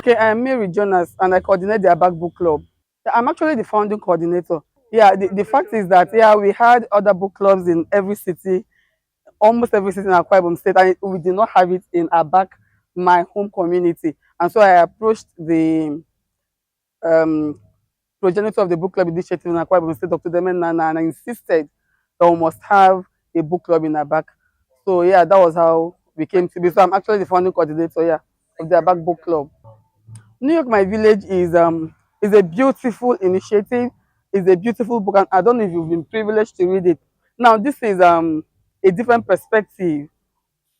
Okay, I'm Mary Jonas and I coordinate the Abak Book Club. I'm actually the founding coordinator. Yeah, the fact is that, yeah, we had other book clubs in every city, almost every city in Akwa Ibom State, and we did not have it in Abak, my home community. And so I approached the um, progenitor of the book club initiative in Akwa Ibom State, Dr. Demen Nana, and I insisted that we must have a book club in Abak. So yeah, that was how we came to be. So I'm actually the founding coordinator, yeah, of the Abak Book Club. New York, My Village is a beautiful initiative. It's a beautiful book, and I don't know if you've been privileged to read it. Now, this is a different perspective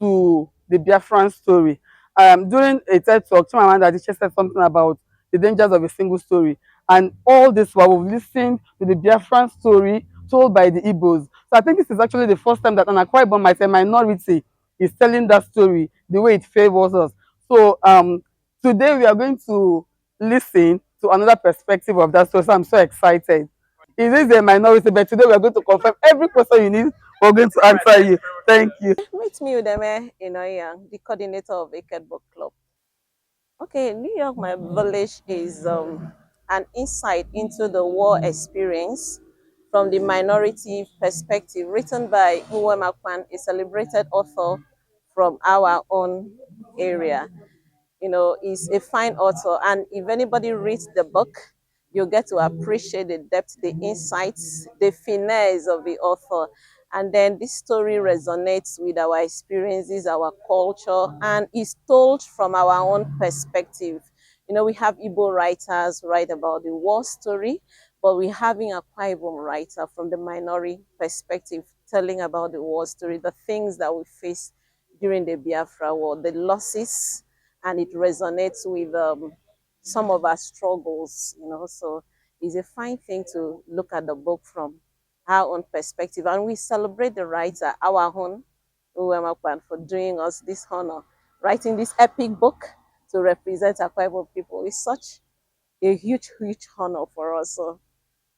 to the Biafran story. During a TED talk, Chimamanda Adichie said something about the dangers of a single story, and all this while we've listened to the Biafran story told by the Igbos. So I think this is actually the first time that an Akwa Ibom might a minority is telling that story the way it favors us. So today we are going to listen to another perspective of that story. So I'm so excited. It is a minority, but today we are going to confirm every question you need. We're going to answer you. Thank you. Meet me, Udeme Inoyang, the coordinator of Wicked Book Club. Okay, New York, my village is an insight into the war experience from the minority perspective, written by Uwe Makwan, a celebrated author from our own area. You know, is a fine author, and if anybody reads the book, you get to appreciate the depth, the insights, the finesse of the author. And then this story resonates with our experiences, our culture, and is told from our own perspective. You know, we have Igbo writers write about the war story, but we're having a Akwa Ibom writer from the minority perspective telling about the war story, the things that we face during the Biafra War, the losses, and it resonates with some of our struggles, you know. So it's a fine thing to look at the book from our own perspective. And we celebrate the writer, our own, Uwe Makwan, for doing us this honor, writing this epic book to represent Akwa Ibom people. It's such a huge, huge honor for us. So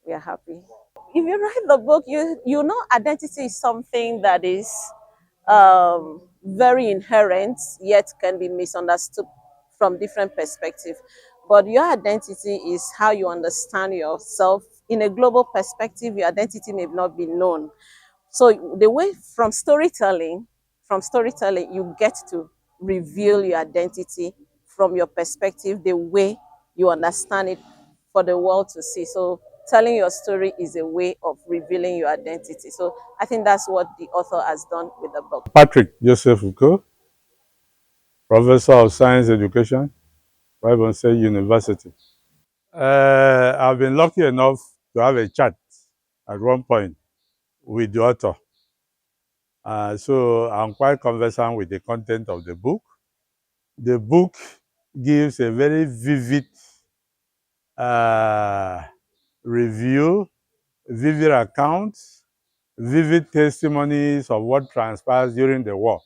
we are happy. If you write the book, you know identity is something that is very inherent, yet can be misunderstood from different perspectives. But your identity is how you understand yourself. In a global perspective, your identity may not be known. So the way from storytelling, you get to reveal your identity from your perspective, the way you understand it for the world to see. So telling your story is a way of revealing your identity. So I think that's what the author has done with the book. Patrick Joseph Uko, Professor of Science Education, Ibom State University. I've been lucky enough to have a chat at one point with the author. So I'm quite conversant with the content of the book. The book gives a very vivid review, vivid accounts, vivid testimonies of what transpires during the war.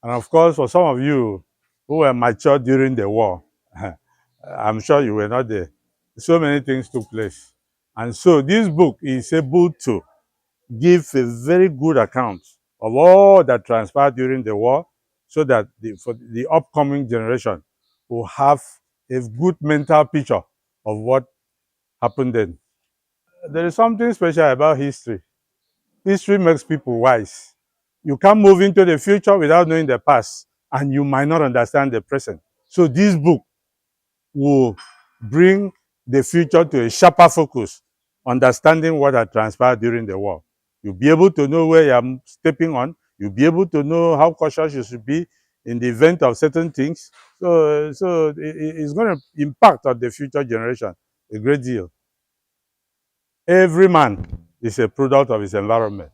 And of course, for some of you who were mature during the war, I'm sure you were not there. So many things took place. And so this book is able to give a very good account of all that transpired during the war so that for the upcoming generation will have a good mental picture of what happened then. There is something special about history. History makes people wise. You can't move into the future without knowing the past, and you might not understand the present. So this book will bring the future to a sharper focus, understanding what had transpired during the war. You'll be able to know where you're stepping on. You'll be able to know how cautious you should be in the event of certain things. So it's going to impact on the future generation a great deal. Every man is a product of his environment.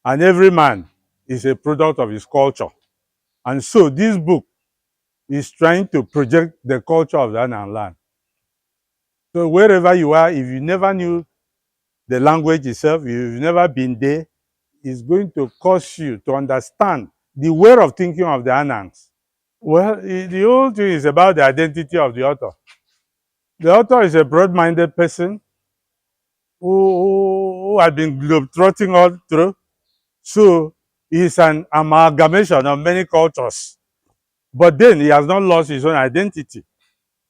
And every man is a product of his culture. And so this book is trying to project the culture of the land. So wherever you are, if you never knew the language itself, if you've never been there, it's going to cause you to understand the way of thinking of the Anans. Well, the whole thing is about the identity of the author. The author is a broad-minded person who had been globetrotting all through. So he's an amalgamation of many cultures. But then he has not lost his own identity.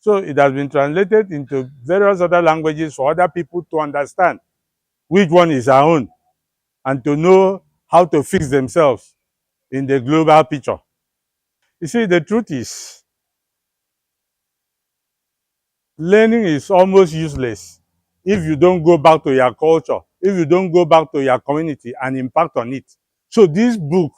So it has been translated into various other languages for other people to understand which one is our own and to know how to fix themselves in the global picture. You see, the truth is, learning is almost useless if you don't go back to your culture, if you don't go back to your community and impact on it. So this book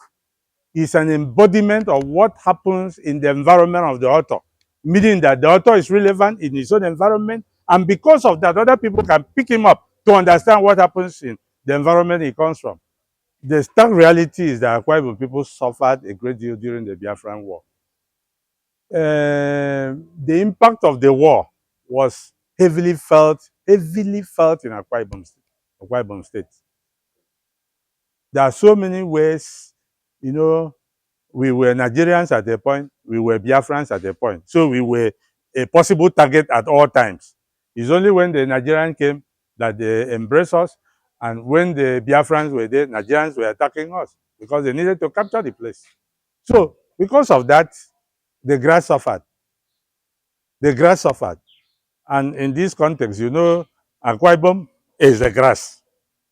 is an embodiment of what happens in the environment of the author, meaning that the author is relevant in his own environment, and because of that, other people can pick him up to understand what happens in the environment he comes from. The stark reality is that Akwa Ibom people suffered a great deal during the Biafran War. The impact of the war was heavily felt in Akwa Ibom State. There are so many ways, you know, we were Nigerians at a point, we were Biafrans at a point. So we were a possible target at all times. It's only when the Nigerians came that they embraced us, and when the Biafrans were there, Nigerians were attacking us because they needed to capture the place. So because of that, the grass suffered. The grass suffered. And in this context, you know, Akwa Ibom is the grass.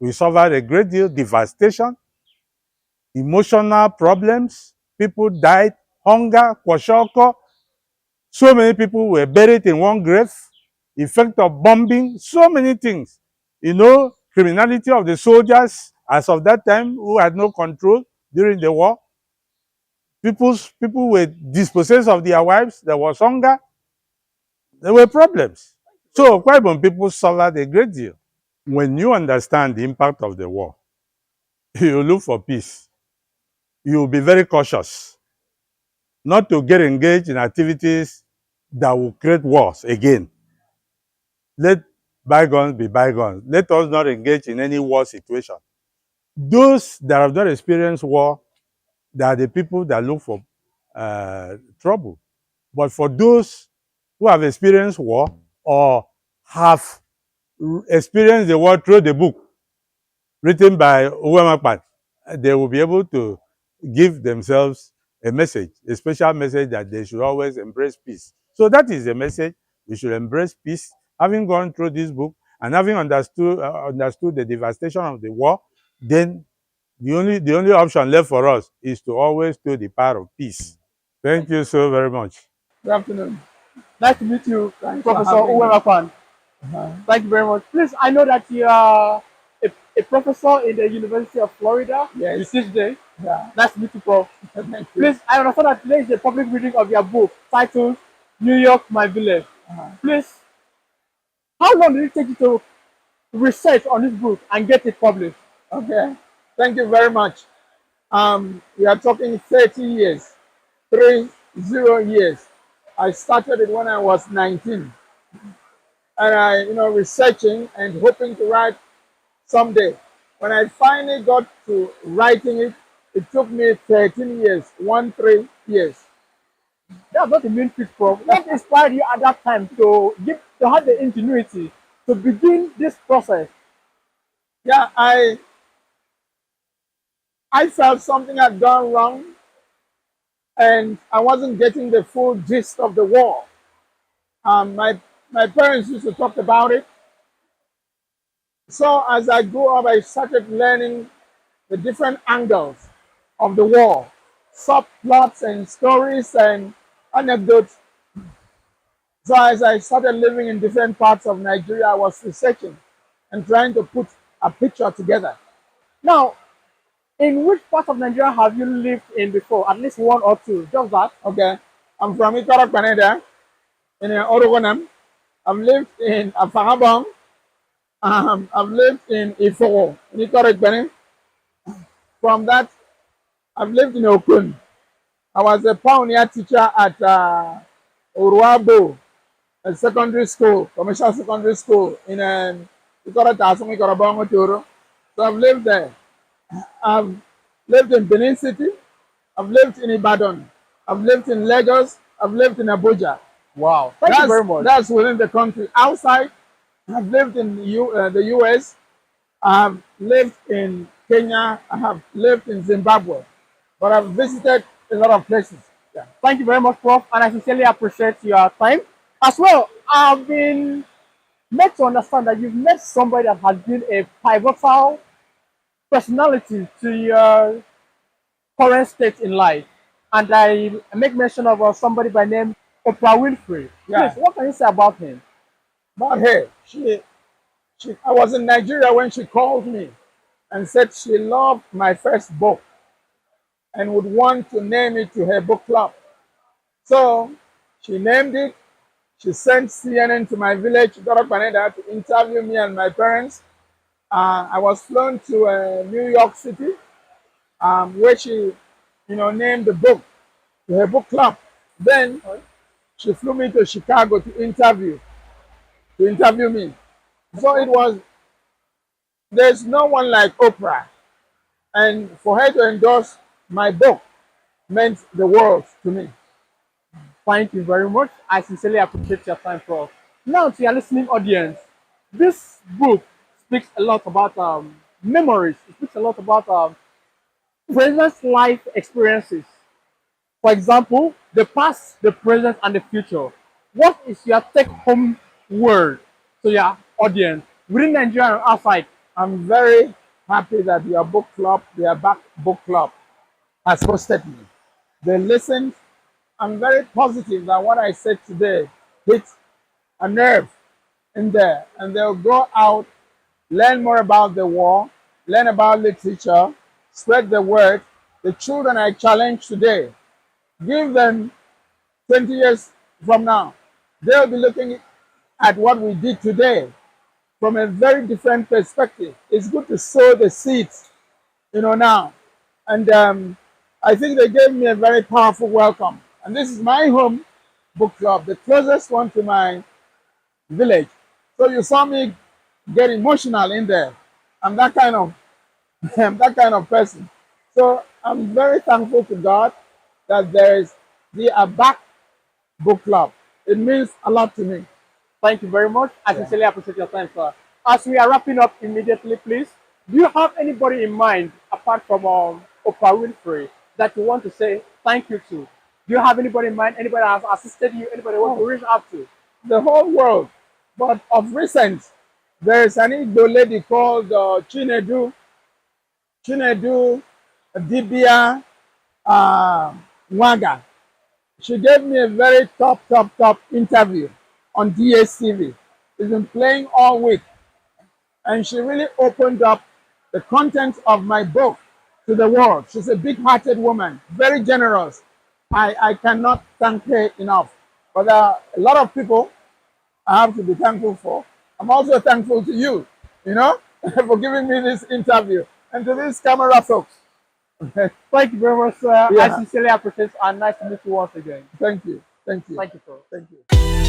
We suffered a great deal, devastation, emotional problems, people died, hunger, kwashiorkor. So many people were buried in one grave, effect of bombing, so many things. You know, criminality of the soldiers as of that time who had no control during the war. People were dispossessed of their wives, there was hunger, there were problems. So Akwa Ibom people suffered a great deal. When you understand the impact of the war, you look for peace. You will be very cautious not to get engaged in activities that will create wars again. Let bygones be bygones. Let us not engage in any war situation. Those that have not experienced war, they are the people that look for trouble. But for those who have experienced war or have experienced the war through the book written by Uwemakpan, they will be able to give themselves a message, a special message that they should always embrace peace. So that is the message. We should embrace peace. Having gone through this book and having understood the devastation of the war, then the only option left for us is to always do the part of peace. Thank you so very much. Good afternoon. Nice to meet you, Thanks Professor Uwemakpan. Thank you very much. Please, I know that you are a professor in the University of Florida. Yes. You teach there. Yeah. Nice to meet you, Prof. Thank you. Please, I understand that today is a public reading of your book titled New York, My Village. Please, how long did it take you to research on this book and get it published? Okay. Thank you very much. We are talking 30 years, 30 years. I started it when I was 19. And I, researching and hoping to write someday. When I finally got to writing it, it took me 13 years, 13 years. That's not the main feat, Prof. What inspired you at that time to have the ingenuity to begin this process? Yeah, I felt something had gone wrong and I wasn't getting the full gist of the war. My parents used to talk about it. So as I grew up, I started learning the different angles of the war, subplots and stories and anecdotes. So as I started living in different parts of Nigeria, I was researching and trying to put a picture together. Now, in which part of Nigeria have you lived in before? At least one or two, just that. Okay, I'm from Ikorok Canada in Orogonam. I've lived in Afahambong. I've lived in Ifo, in Ikorok Benin. From that, I've lived in Okun. I was a pioneer teacher at Uruabo, a secondary school, commercial secondary school in Ikorok Tasum, Ikorobong, Otoro. So I've lived there. I've lived in Benin City. I've lived in Ibadan. I've lived in Lagos. I've lived in Abuja. Wow. Thank you very much. That's within the country. Outside, I've lived in the US. I've lived in Kenya. I have lived in Zimbabwe. But I've visited a lot of places. Yeah. Thank you very much, Prof. And I sincerely appreciate your time. As well, I've been made to understand that you've met somebody that has been a pivotal personality to your current state in life. And I make mention of somebody by name Oprah Winfrey. Yeah. Please, what can you say about him? But hey, I was in Nigeria when she called me and said she loved my first book and would want to name it to her book club. So she named it. She sent CNN to my village, Dorokpaneda, to interview me and my parents. I was flown to New York City, where she, named the book to her book club. Then she flew me to Chicago to interview me. So it was, there's no one like Oprah. And for her to endorse my book meant the world to me. Thank you very much. I sincerely appreciate your time, Prof. Now, to your listening audience, this book speaks a lot about memories. It speaks a lot about President's life experiences. For example, the past, the present, and the future. What is your take-home word to your audience within Nigeria and outside? I'm very happy that your book club, their back book club, has hosted me. They listened. I'm very positive that what I said today hit a nerve in there, and they'll go out, learn more about the war, learn about literature, spread the word. The children I challenge today, give them 20 years from now, they'll be looking at what we did today from a very different perspective. It's good to sow the seeds, now. And I think they gave me a very powerful welcome. And this is my home book club, the closest one to my village. So you saw me get emotional in there. I'm that kind of I'm that kind of person. So I'm very thankful to God that there is the Abak book club. It means a lot to me. Thank you very much. I sincerely appreciate your time, sir. As we are wrapping up immediately, please, do you have anybody in mind apart from Oprah Winfrey that you want to say thank you to? Do you have anybody in mind? Anybody that has assisted you? Anybody you want to reach out to? The whole world. But of recent, there is an Igbo lady called Chinedu Dibia Waga. She gave me a very top interview on DSTV. She's been playing all week. And she really opened up the content of my book to the world. She's a big-hearted woman, very generous. I cannot thank her enough. But there are a lot of people I have to be thankful for. I'm also thankful to you, for giving me this interview. And to these camera folks. Thank you very much, sir. Yeah. I sincerely appreciate it and nice to meet you once again. Thank you. Thank you. Thank you, sir. Thank you.